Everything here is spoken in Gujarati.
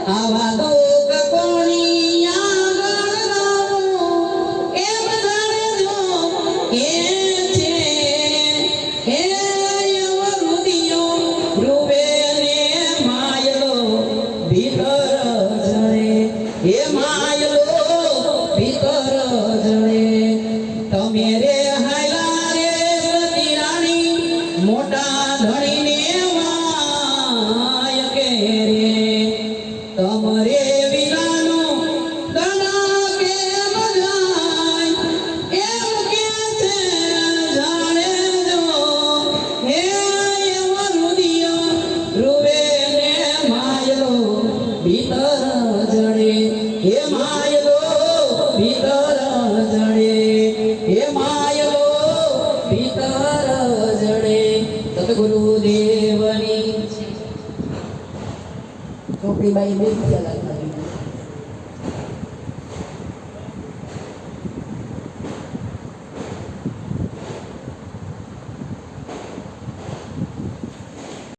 આવા દુઃખ કોની આગળ લાવું એમ જાણજો એ છે એ રુદિયો રૂવે ને માયલો ભીતર જણે એ માયલો ભીતર જણે તમે રે હાયલા રે સતી રાણી મોટા ધણીને વાય કે રે તમરે વિનાનો ગણા કેમ જાય એમ કે છે જાણે જો હે એવો રુદિયો રૂવે ને માયલો ભીતર જડે હે માયલો ભીતર જડે હે માયલો ભીતર જડે સતગુરુદેવની ચોપડીબાઈ બેન ચલાવતા